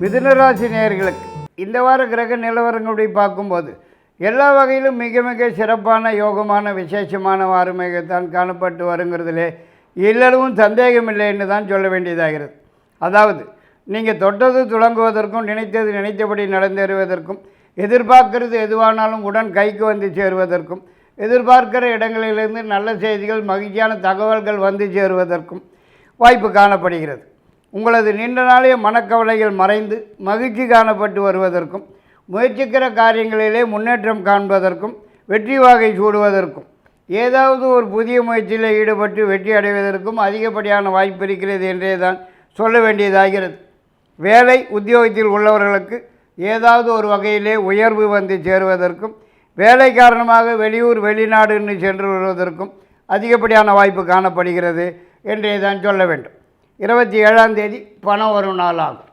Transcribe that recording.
மிதுனராசி நேயர்களுக்கு இந்த வார கிரக நிலவரங்களுடைய பார்க்கும்போது எல்லா வகையிலும் மிக மிக சிறப்பான யோகமான விசேஷமான வாரமாகத்தான் காணப்பட்டு வருங்கிறதுலே எல்லளவும் சந்தேகமில்லை என்று தான் சொல்ல வேண்டியதாகிறது. அதாவது நீங்கள் தொட்டது துளங்குவதற்கும் நினைத்தது நினைத்தபடி நடந்தேறுவதற்கும் எதிர்பார்க்கிறது எதுவானாலும் உடன் கைக்கு வந்து சேருவதற்கும் எதிர்பார்க்கிற இடங்களிலிருந்து நல்ல செய்திகள் மகிழ்ச்சியான தகவல்கள் வந்து சேருவதற்கும் வாய்ப்பு காணப்படுகிறது. உங்களது நீண்ட நாளைய மனக்கவலைகள் மறைந்து மகிழ்ச்சி காணப்பட்டு வருவதற்கும் முயற்சிக்கிற காரியங்களிலே முன்னேற்றம் காண்பதற்கும் வெற்றி வாகை சூடுவதற்கும் ஏதாவது ஒரு புதிய முயற்சியில் ஈடுபட்டு வெற்றி அடைவதற்கும் அதிகப்படியான வாய்ப்பு இருக்கிறது என்றே தான் சொல்ல வேண்டியதாகிறது. வேலை உத்தியோகத்தில் உள்ளவர்களுக்கு ஏதாவது ஒரு வகையிலே உயர்வு வந்து சேருவதற்கும் வேலை காரணமாக வெளியூர் வெளிநாடுன்னு சென்று வருவதற்கும் அதிகப்படியான வாய்ப்பு காணப்படுகிறது என்றே தான் சொல்ல வேண்டும். 27ஆம் தேதி பணம் வரும் நாள் ஆகும்.